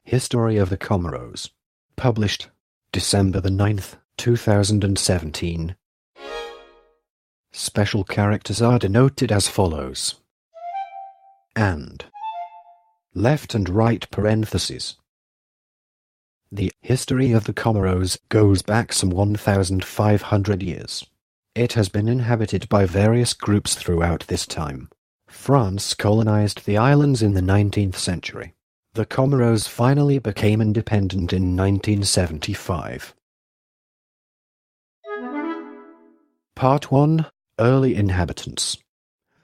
History of the Comoros. Published December the 9th, 2017. Special characters are denoted as follows. And. Left and right parentheses. The history of the Comoros goes back some 1,500 years. It has been inhabited by various groups throughout this time. France colonized the islands in the 19th century. The Comoros finally became independent in 1975. Part 1. Early inhabitants.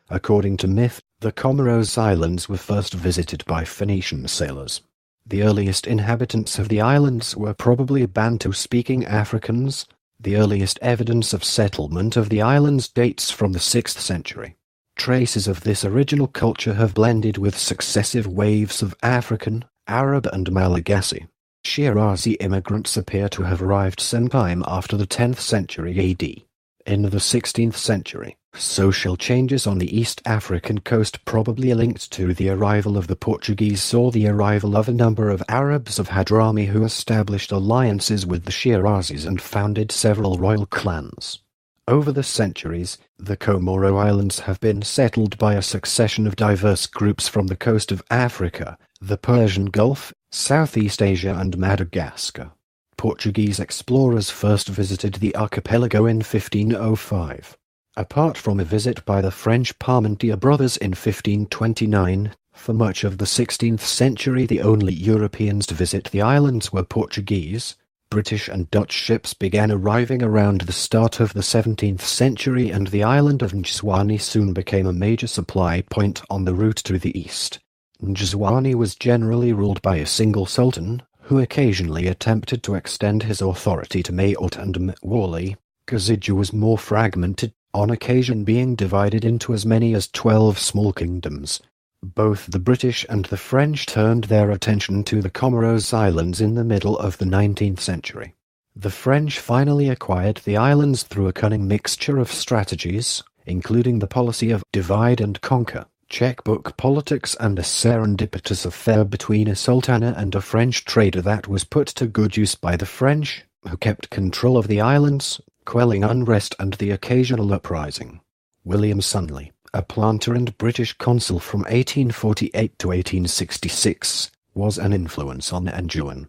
According to myth, the Comoros Islands were first visited by Phoenician sailors. The earliest inhabitants of the islands were probably Bantu-speaking Africans. The earliest evidence of settlement of the islands dates from the 6th century. Traces of this original culture have blended with successive waves of African, Arab and Malagasy. Shirazi immigrants appear to have arrived sometime after the 10th century AD. In the 16th century, social changes on the East African coast probably linked to the arrival of the Portuguese saw the arrival of a number of Arabs of Hadrami who established alliances with the Shirazis and founded several royal clans. Over the centuries, the Comoro Islands have been settled by a succession of diverse groups from the coast of Africa, the Persian Gulf, Southeast Asia and Madagascar. Portuguese explorers first visited the archipelago in 1505. Apart from a visit by the French Parmentier brothers in 1529, for much of the 16th century the only Europeans to visit the islands were Portuguese. British and Dutch ships began arriving around the start of the 17th century, and the island of Ngazidja soon became a major supply point on the route to the east. Ngazidja was generally ruled by a single sultan, who occasionally attempted to extend his authority to Mayotte and Mohéli. Ngazidja was more fragmented, on occasion being divided into as many as 12 small kingdoms. Both the British and the French turned their attention to the Comoros Islands in the middle of the 19th century. The French finally acquired the islands through a cunning mixture of strategies, including the policy of divide and conquer, checkbook politics and a serendipitous affair between a sultana and a French trader that was put to good use by the French, who kept control of the islands, quelling unrest and the occasional uprising. William Sunley, a planter and British consul from 1848 to 1866, was an influence on Anjouan.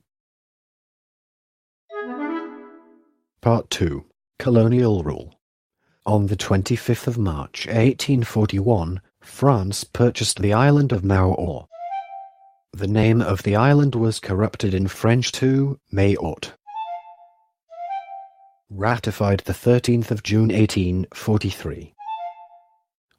Part 2. Colonial rule. On the 25th of March 1841, France purchased the island of Mayotte. The name of the island was corrupted in French to Mayotte. Ratified the 13th of June 1843.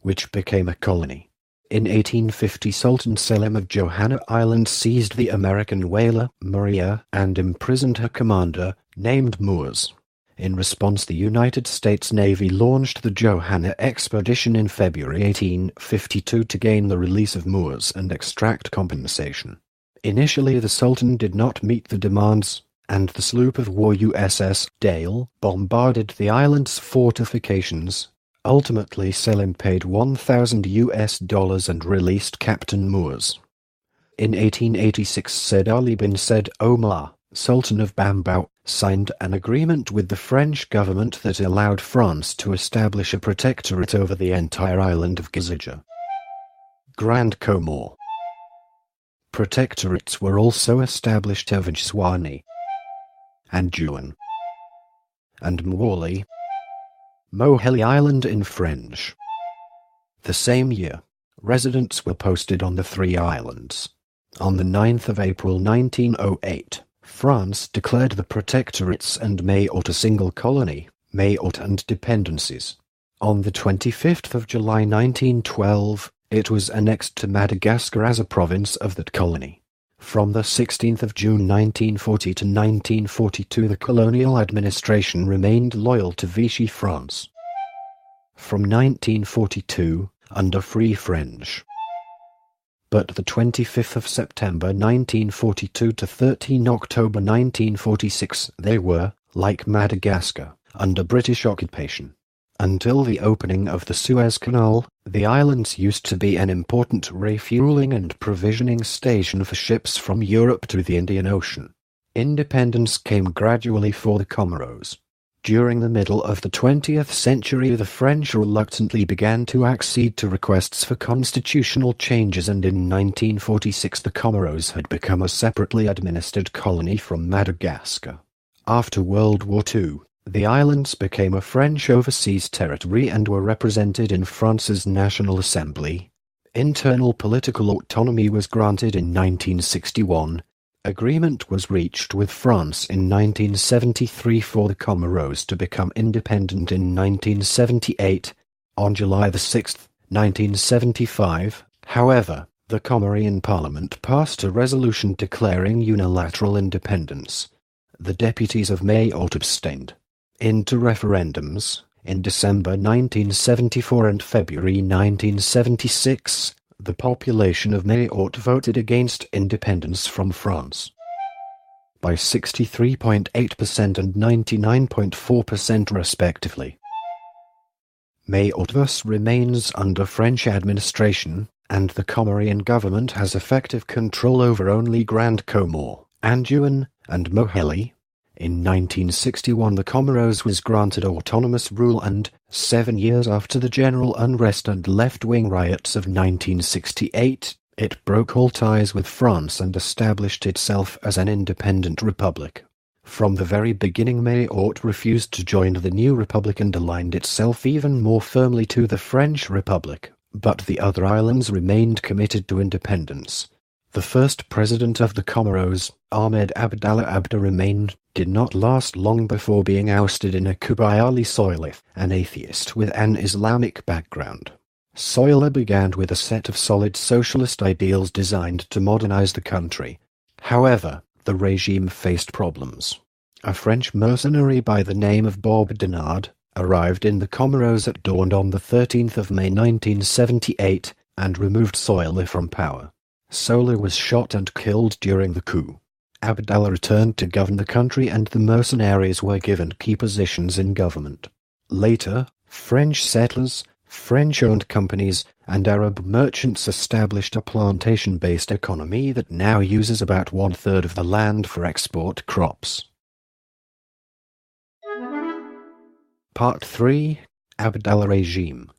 Which became a colony. In 1850, Sultan Selim of Johanna Island seized the American whaler, Maria, and imprisoned her commander, named Moores. In response, the United States Navy launched the Johanna expedition in February 1852 to gain the release of Moores and extract compensation. Initially, the Sultan did not meet the demands, and the sloop of war USS Dale bombarded the island's fortifications. Ultimately, Selim paid $1,000 and released Captain Moores. In 1886, Said Ali bin Said Omar, Sultan of Bambao, signed an agreement with the French government that allowed France to establish a protectorate over the entire island of Ngazidja. Grande Comoro. Protectorates were also established over Ngazidja, Anjouan, and Mohéli. Mohéli Island in French. The same year, residents were posted on the three islands. On the 9th of April 1908, France declared the protectorates and Mayotte a single colony, Mayotte and dependencies. On the 25th of July 1912, it was annexed to Madagascar as a province of that colony. From the 16th of June 1940 to 1942, the colonial administration remained loyal to Vichy France. From 1942, under Free French. But the 25th of September 1942 to 13 October 1946, they were, like Madagascar, under British occupation. Until the opening of the Suez Canal, the islands used to be an important refueling and provisioning station for ships from Europe to the Indian Ocean. Independence came gradually for the Comoros. During the middle of the 20th century, the French reluctantly began to accede to requests for constitutional changes, and in 1946 the Comoros had become a separately administered colony from Madagascar. After World War II, the islands became a French overseas territory and were represented in France's National Assembly. Internal political autonomy was granted in 1961. Agreement was reached with France in 1973 for the Comoros to become independent in 1978. On July 6, 1975, however, the Comorian Parliament passed a resolution declaring unilateral independence. The deputies of Mayotte abstained. In two referendums, in December 1974 and February 1976, the population of Mayotte voted against independence from France by 63.8% and 99.4% respectively. Mayotte thus remains under French administration, and the Comorian government has effective control over only Grande Comoro, Anjouan, and Mohéli. In 1961 the Comoros was granted autonomous rule, and, 7 years after the general unrest and left-wing riots of 1968, it broke all ties with France and established itself as an independent republic. From the very beginning Mayotte refused to join the new republic and aligned itself even more firmly to the French Republic, but the other islands remained committed to independence. The first president of the Comoros, Abdullah did not last long before being ousted in a coup by Ali Soilih, an atheist with an Islamic background. Soilih began with a set of solid socialist ideals designed to modernize the country. However, the regime faced problems. A French mercenary by the name of Bob Denard arrived in the Comoros at dawn on the 13th of May 1978 and removed Soilih from power. Soilih was shot and killed during the coup. Abdullah returned to govern the country and the mercenaries were given key positions in government. Later, French settlers, French-owned companies, and Arab merchants established a plantation-based economy that now uses about 1/3 of the land for export crops. Part 3. Abdullah Regime.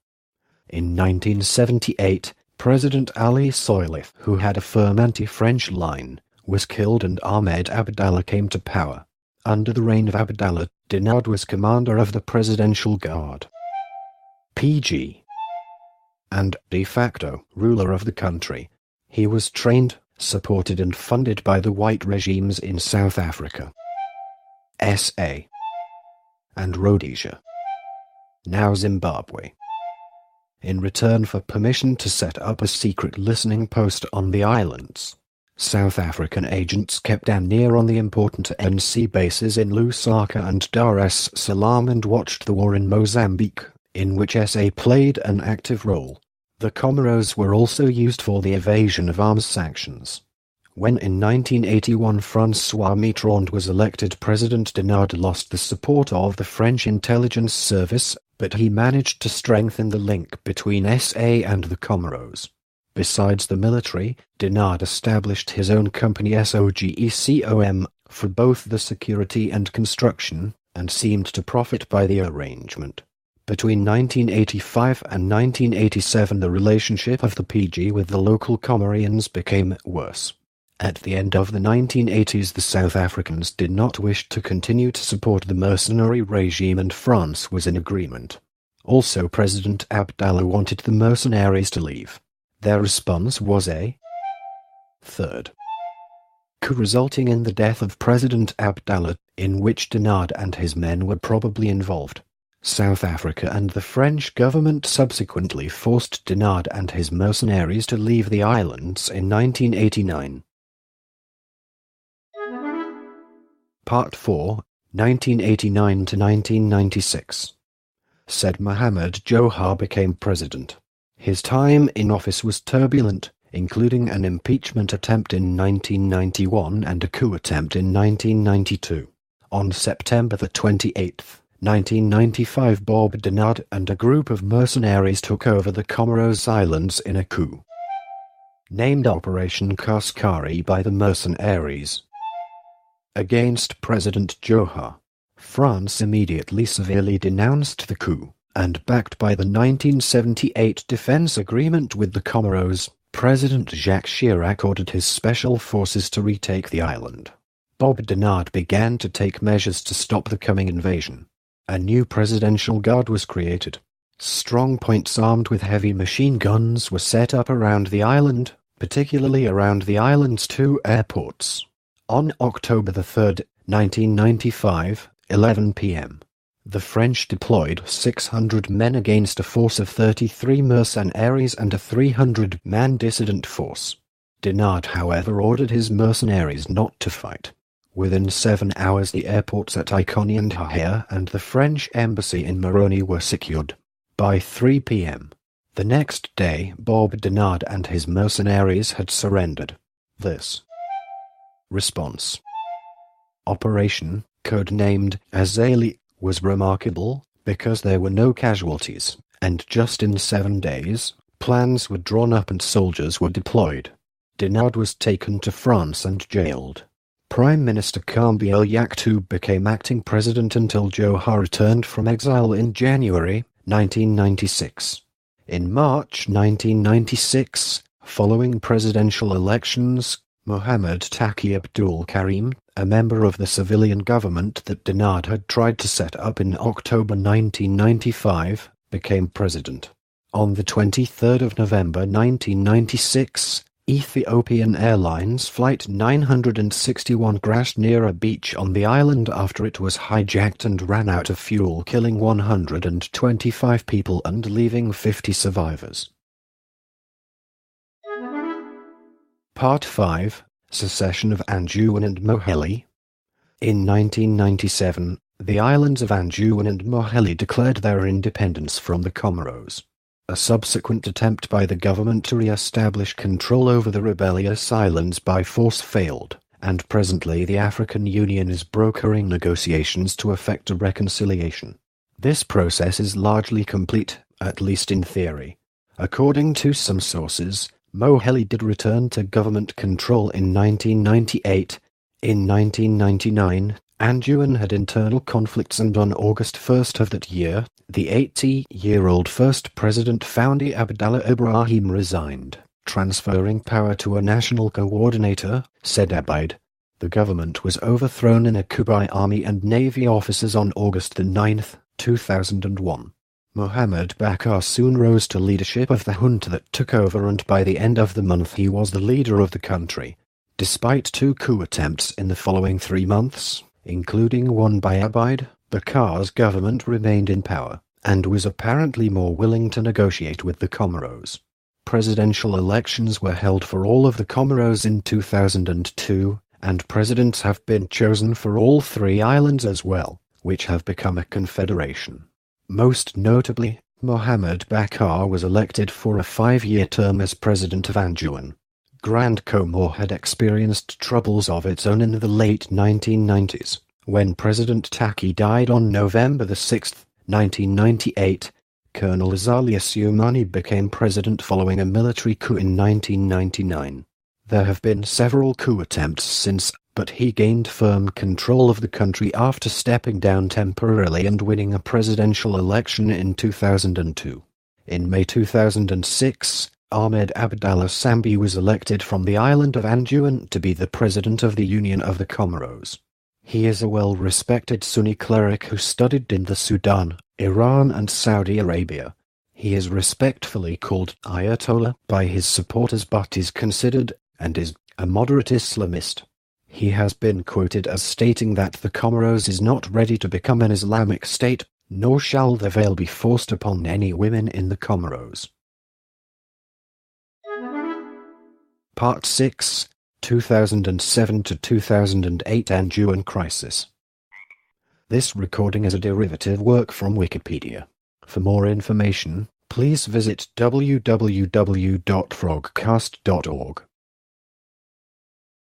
In 1978, President Ali Soilih, who had a firm anti-French line, was killed and Ahmed Abdullah came to power. Under the reign of Abdullah, Denard was commander of the Presidential Guard, PG, and de facto ruler of the country. He was trained, supported and funded by the white regimes in South Africa, SA, and Rhodesia, now Zimbabwe. In return for permission to set up a secret listening post on the islands, South African agents kept an ear on the important NC bases in Lusaka and Dar es Salaam and watched the war in Mozambique, in which SA played an active role. The Comoros were also used for the evasion of arms sanctions. When in 1981 François Mitterrand was elected president, Denard lost the support of the French intelligence service, but he managed to strengthen the link between SA and the Comoros. Besides the military, Denard established his own company SOGECOM for both the security and construction, and seemed to profit by the arrangement. Between 1985 and 1987 the relationship of the PG with the local Comorians became worse. At the end of the 1980s the South Africans did not wish to continue to support the mercenary regime and France was in agreement. Also President Abdullah wanted the mercenaries to leave. Their response was a third coup resulting in the death of President Abdullah, in which Denard and his men were probably involved. South Africa and the French government subsequently forced Denard and his mercenaries to leave the islands in 1989. Part 4, 1989 to 1996. Said Mohamed Johar became president. His time in office was turbulent, including an impeachment attempt in 1991 and a coup attempt in 1992. On September 28, 1995, Bob Denard and a group of mercenaries took over the Comoros Islands in a coup, named Operation Kaskari by the mercenaries against President Johar. France immediately severely denounced the coup, and backed by the 1978 defense agreement with the Comoros, President Jacques Chirac ordered his special forces to retake the island. Bob Denard began to take measures to stop the coming invasion. A new presidential guard was created. Strong points armed with heavy machine guns were set up around the island, particularly around the island's two airports. On October 3, 1995, 11 p.m., the French deployed 600 men against a force of 33 mercenaries and a 300-man dissident force. Denard, however, ordered his mercenaries not to fight. Within 7 hours, the airports at Iconi and Hahia and the French embassy in Moroni were secured. By 3 p.m. the next day, Bob Denard and his mercenaries had surrendered. This response operation, codenamed Azali, was remarkable because there were no casualties, and just in 7 days, plans were drawn up and soldiers were deployed. Denard was taken to France and jailed. Prime Minister Kambiel Yakubu became acting president until Johar returned from exile in January 1996. In March 1996, following presidential elections, Mohamed Taqi Abdul Karim, a member of the civilian government that Denard had tried to set up in October 1995, became president. On the 23rd of November 1996, Ethiopian Airlines Flight 961 crashed near a beach on the island after it was hijacked and ran out of fuel, killing 125 people and leaving 50 survivors. Part 5. Secession of Anjouan and Mohéli. In 1997, the islands of Anjouan and Mohéli declared their independence from the Comoros. A subsequent attempt by the government to re-establish control over the rebellious islands by force failed, and presently the African Union is brokering negotiations to effect a reconciliation. This process is largely complete, at least in theory. According to some sources, Mohéli did return to government control in 1998. In 1999, Anjouan had internal conflicts, and on August 1st of that year, the 80-year-old first president Foundi Abdullah Ibrahim resigned, transferring power to a national coordinator, said Abaid. The government was overthrown in a coup by army and navy officers on August 9, 2001. Mohamed Bakar soon rose to leadership of the junta that took over, and by the end of the month he was the leader of the country. Despite 2 coup attempts in the following 3 months, including one by Abaid, Bakar's government remained in power, and was apparently more willing to negotiate with the Comoros. Presidential elections were held for all of the Comoros in 2002, and presidents have been chosen for all 3 islands as well, which have become a confederation. Most notably, Mohamed Bakar was elected for a 5-year term as president of Anjouan. Grande Comoro had experienced troubles of its own in the late 1990s. When President Taqi died on November 6, 1998, Colonel Azali Assoumani became president following a military coup in 1999. There have been several coup attempts since, but he gained firm control of the country after stepping down temporarily and winning a presidential election in 2002. In May 2006, Ahmed Abdallah Sambi was elected from the island of Anjouan to be the president of the Union of the Comoros. He is a well-respected Sunni cleric who studied in the Sudan, Iran and Saudi Arabia. He is respectfully called Ayatollah by his supporters, but is considered, and is, a moderate Islamist. He has been quoted as stating that the Comoros is not ready to become an Islamic state, nor shall the veil be forced upon any women in the Comoros. Part 6. 2007 to 2008 Anjouan Crisis. This recording is a derivative work from Wikipedia. For more information, please visit www.frogcast.org.